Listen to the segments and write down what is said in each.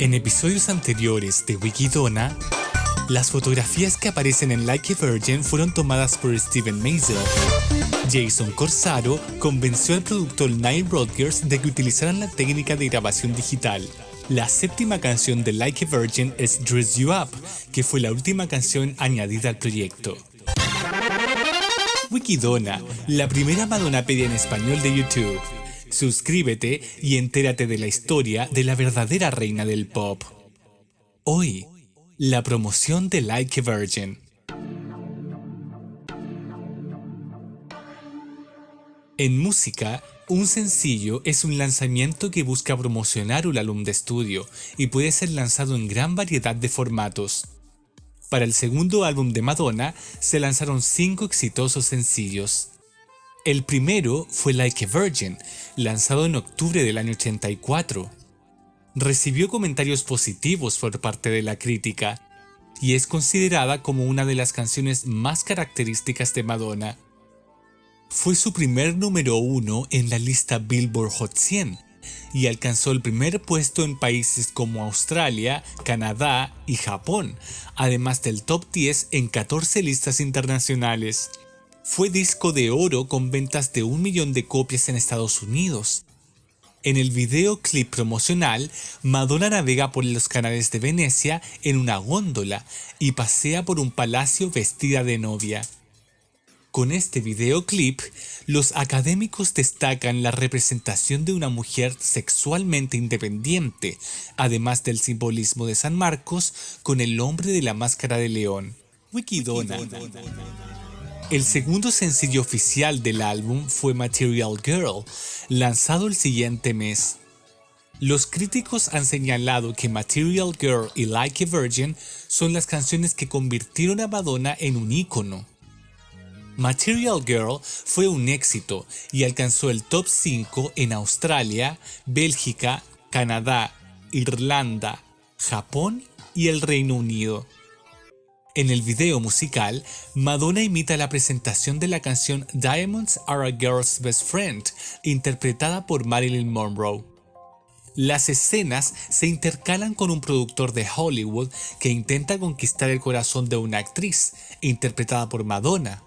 En episodios anteriores de Wikidona, las fotografías que aparecen en Like a Virgin fueron tomadas por Steven Meisel. Jason Corsaro convenció al productor Nile Rodgers de que utilizaran la técnica de grabación digital. La séptima canción de Like a Virgin es Dress You Up, que fue la última canción añadida al proyecto. Wikidona, la primera Madonapedia en español de YouTube. Suscríbete y entérate de la historia de la verdadera reina del pop. Hoy, la promoción de Like a Virgin. En música, un sencillo es un lanzamiento que busca promocionar un álbum de estudio y puede ser lanzado en gran variedad de formatos. Para el segundo álbum de Madonna se lanzaron 5 exitosos sencillos. El primero fue Like a Virgin, lanzado en octubre del año 84. Recibió comentarios positivos por parte de la crítica y es considerada como una de las canciones más características de Madonna. Fue su primer número 1 en la lista Billboard Hot 100 y alcanzó el primer puesto en países como Australia, Canadá y Japón, además del top 10 en 14 listas internacionales. Fue disco de oro con ventas de 1 millón de copias en Estados Unidos. En el videoclip promocional, Madonna navega por los canales de Venecia en una góndola y pasea por un palacio vestida de novia. Con este videoclip, los académicos destacan la representación de una mujer sexualmente independiente, además del simbolismo de San Marcos con el hombre de la máscara de león. Wikidona. El segundo sencillo oficial del álbum fue Material Girl, lanzado el siguiente mes. Los críticos han señalado que Material Girl y Like a Virgin son las canciones que convirtieron a Madonna en un ícono. Material Girl fue un éxito y alcanzó el top 5 en Australia, Bélgica, Canadá, Irlanda, Japón y el Reino Unido. En el video musical, Madonna imita la presentación de la canción Diamonds Are a Girl's Best Friend, interpretada por Marilyn Monroe. Las escenas se intercalan con un productor de Hollywood que intenta conquistar el corazón de una actriz, interpretada por Madonna.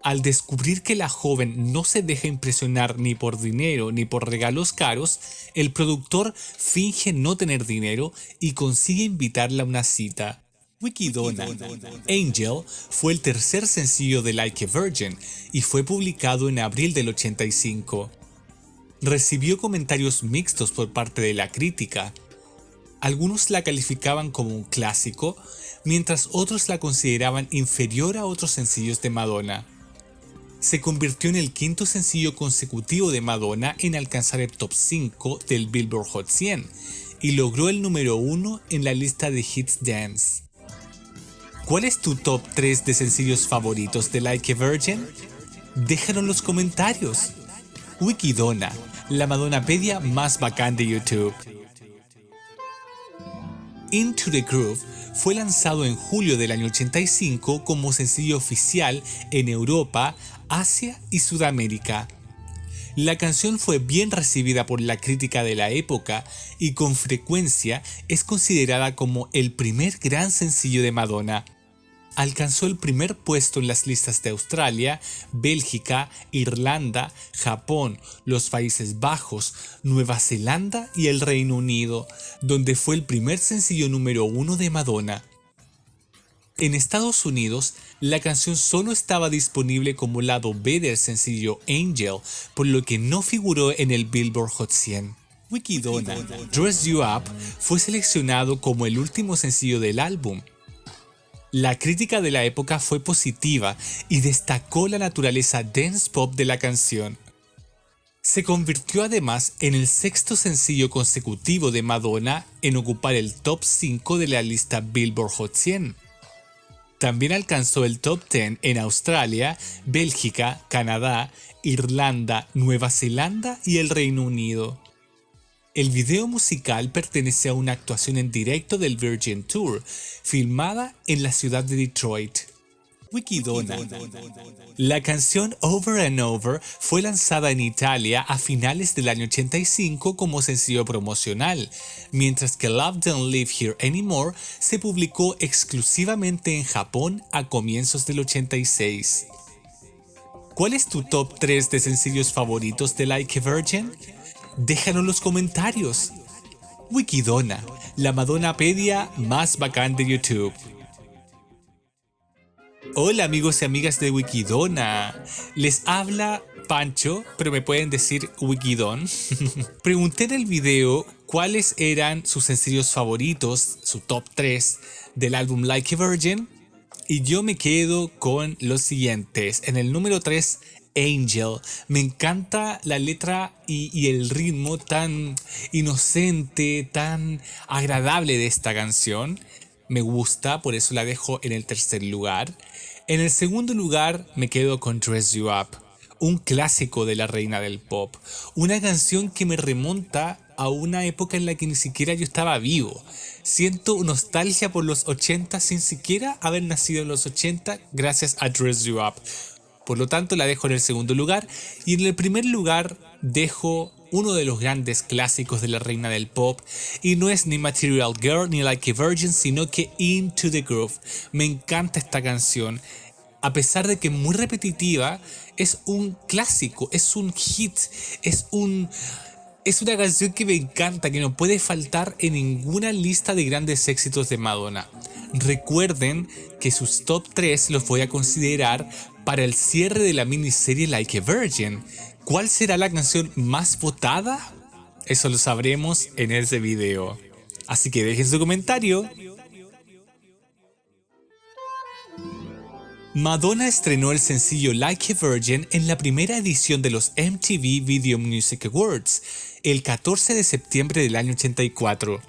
Al descubrir que la joven no se deja impresionar ni por dinero ni por regalos caros, el productor finge no tener dinero y consigue invitarla a una cita. Wikidona. Angel fue el tercer sencillo de Like a Virgin y fue publicado en abril del 85. Recibió comentarios mixtos por parte de la crítica. Algunos la calificaban como un clásico, mientras otros la consideraban inferior a otros sencillos de Madonna. Se convirtió en el quinto sencillo consecutivo de Madonna en alcanzar el top 5 del Billboard Hot 100 y logró el número 1 en la lista de Hits Dance. ¿Cuál es tu top 3 de sencillos favoritos de Like a Virgin? Déjalo en los comentarios. Wikidona, la Madonapedia más bacán de YouTube. Into the Groove fue lanzado en julio del año 85 como sencillo oficial en Europa, Asia y Sudamérica. La canción fue bien recibida por la crítica de la época y con frecuencia es considerada como el primer gran sencillo de Madonna. Alcanzó el primer puesto en las listas de Australia, Bélgica, Irlanda, Japón, los Países Bajos, Nueva Zelanda y el Reino Unido, donde fue el primer sencillo número 1 de Madonna. En Estados Unidos, la canción solo estaba disponible como lado B del sencillo Angel, por lo que no figuró en el Billboard Hot 100. Wikidona. Dress You Up fue seleccionado como el último sencillo del álbum. La crítica de la época fue positiva y destacó la naturaleza dance pop de la canción. Se convirtió además en el sexto sencillo consecutivo de Madonna en ocupar el top 5 de la lista Billboard Hot 100. También alcanzó el top 10 en Australia, Bélgica, Canadá, Irlanda, Nueva Zelanda y el Reino Unido. El video musical pertenece a una actuación en directo del Virgin Tour, filmada en la ciudad de Detroit. Wikidona. La canción Over and Over fue lanzada en Italia a finales del año 85 como sencillo promocional, mientras que Love Don't Live Here Anymore se publicó exclusivamente en Japón a comienzos del 86. ¿Cuál es tu top 3 de sencillos favoritos de Like a Virgin? Déjalo en los comentarios. Wikidona, la Madonnapedia más bacán de YouTube. Hola amigos y amigas de Wikidona, les habla Pancho, pero me pueden decir Wikidon. Pregunté en el video cuáles eran sus sencillos favoritos, su top 3 del álbum Like a Virgin, y yo me quedo con los siguientes. En el número 3, Angel. Me encanta la letra y el ritmo tan inocente, tan agradable de esta canción. Me gusta, por eso la dejo en el tercer lugar. En el segundo lugar me quedo con Dress You Up, un clásico de la reina del pop. Una canción que me remonta a una época en la que ni siquiera yo estaba vivo. Siento nostalgia por los 80 sin siquiera haber nacido en los 80 gracias a Dress You Up. Por lo tanto la dejo en el segundo lugar y en el primer lugar dejo uno de los grandes clásicos de la reina del pop, y no es ni Material Girl ni Like a Virgin, sino que Into the Groove. Me encanta esta canción, a pesar de que es muy repetitiva, es un clásico, es un hit, es una canción que me encanta, que no puede faltar en ninguna lista de grandes éxitos de Madonna. Recuerden que sus top 3 los voy a considerar para el cierre de la miniserie Like a Virgin. ¿Cuál será la canción más votada? Eso lo sabremos en ese video. Así que dejen su comentario. Madonna estrenó el sencillo Like a Virgin en la primera edición de los MTV Video Music Awards, el 14 de septiembre del año 84.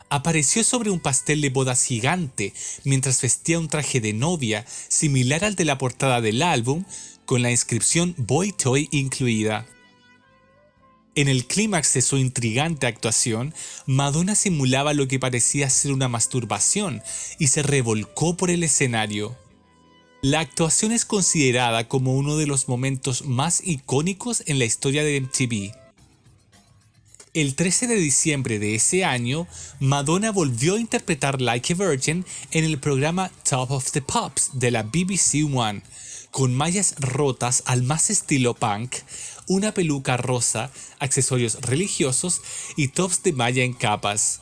Apareció sobre un pastel de bodas gigante mientras vestía un traje de novia similar al de la portada del álbum, con la inscripción Boy Toy incluida. En el clímax de su intrigante actuación, Madonna simulaba lo que parecía ser una masturbación y se revolcó por el escenario. La actuación es considerada como uno de los momentos más icónicos en la historia de MTV. El 13 de diciembre de ese año, Madonna volvió a interpretar Like a Virgin en el programa Top of the Pops de la BBC One, con mallas rotas al más estilo punk, una peluca rosa, accesorios religiosos y tops de malla en capas.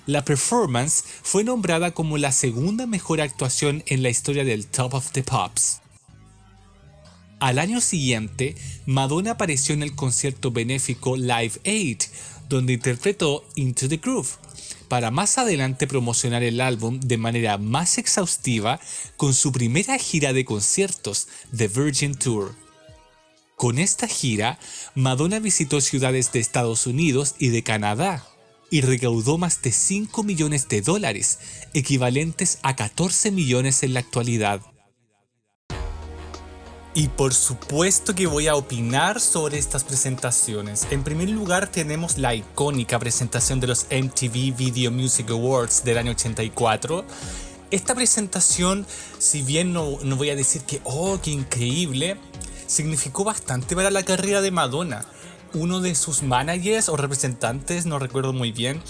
La performance fue nombrada como la segunda mejor actuación en la historia del Top of the Pops. Al año siguiente, Madonna apareció en el concierto benéfico Live Aid, donde interpretó Into the Groove, para más adelante promocionar el álbum de manera más exhaustiva con su primera gira de conciertos, The Virgin Tour. Con esta gira, Madonna visitó ciudades de Estados Unidos y de Canadá, y recaudó más de $5 millones, equivalentes a 14 millones en la actualidad. Y por supuesto que voy a opinar sobre estas presentaciones. En primer lugar tenemos la icónica presentación de los MTV Video Music Awards del año 84. Esta presentación, si bien no voy a decir que ¡oh, qué increíble!, significó bastante para la carrera de Madonna. Uno de sus managers o representantes, no recuerdo muy bien,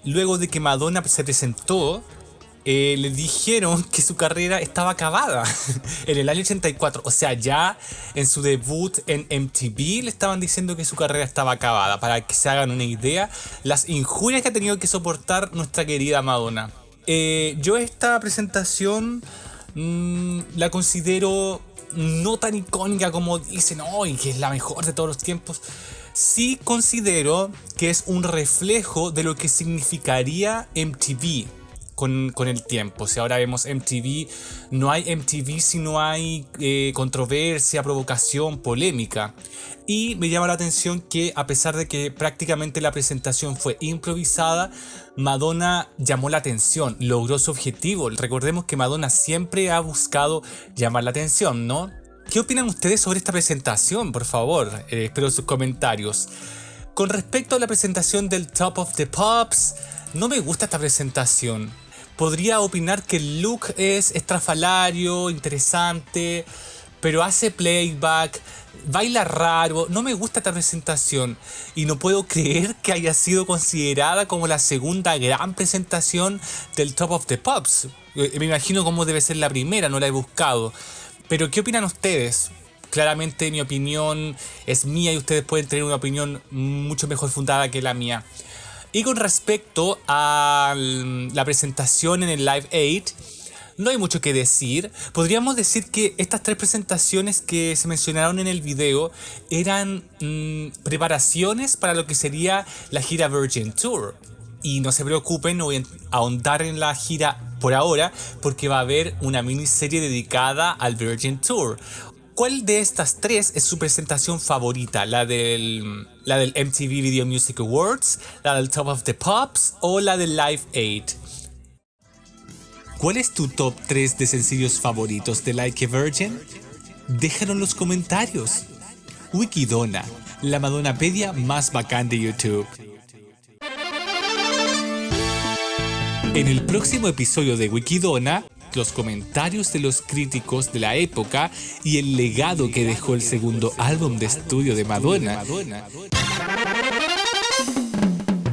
luego de que Madonna se presentó, le dijeron que su carrera estaba acabada en el año 84. O sea, ya en su debut en MTV le estaban diciendo que su carrera estaba acabada. Para que se hagan una idea, las injurias que ha tenido que soportar nuestra querida Madonna. Yo esta presentación la considero no tan icónica como dicen hoy, que es la mejor de todos los tiempos. Sí considero que es un reflejo de lo que significaría MTV con el tiempo. Si ahora vemos MTV, no hay MTV si no hay controversia, provocación, polémica. Y me llama la atención que, a pesar de que prácticamente la presentación fue improvisada, Madonna llamó la atención, logró su objetivo. Recordemos que Madonna siempre ha buscado llamar la atención, ¿no? ¿Qué opinan ustedes sobre esta presentación? Por favor, espero sus comentarios. Con respecto a la presentación del Top of the Pops, no me gusta esta presentación. podría opinar que el look es estrafalario, interesante, pero hace playback, baila raro, no me gusta esta presentación y no puedo creer que haya sido considerada como la segunda gran presentación del Top of the Pops. Me imagino cómo debe ser la primera, no la he buscado. Pero ¿qué opinan ustedes? Claramente mi opinión es mía y ustedes pueden tener una opinión mucho mejor fundada que la mía. Y con respecto a la presentación en el Live 8, no hay mucho que decir. Podríamos decir que estas tres presentaciones que se mencionaron en el video eran preparaciones para lo que sería la gira Virgin Tour. Y no se preocupen, no voy a ahondar en la gira por ahora, porque va a haber una miniserie dedicada al Virgin Tour. ¿Cuál de estas tres es su presentación favorita? ¿La del MTV Video Music Awards? ¿La del Top of the Pops? ¿O la del Live 8? ¿Cuál es tu top 3 de sencillos favoritos de Like a Virgin? Déjalo en los comentarios. Wikidona, la Madonapedia más bacán de YouTube. En el próximo episodio de Wikidona, los comentarios de los críticos de la época y el legado que dejó el segundo álbum de estudio de Madonna.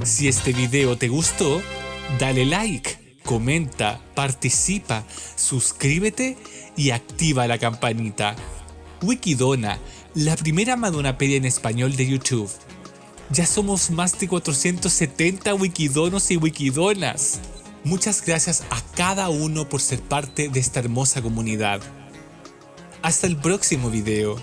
Si este video te gustó, dale like. Comenta, participa, suscríbete y activa la campanita. Wikidona, la primera Madonapedia en español de YouTube. Ya somos más de 470 wikidonos y wikidonas. Muchas gracias a cada uno por ser parte de esta hermosa comunidad. Hasta el próximo video.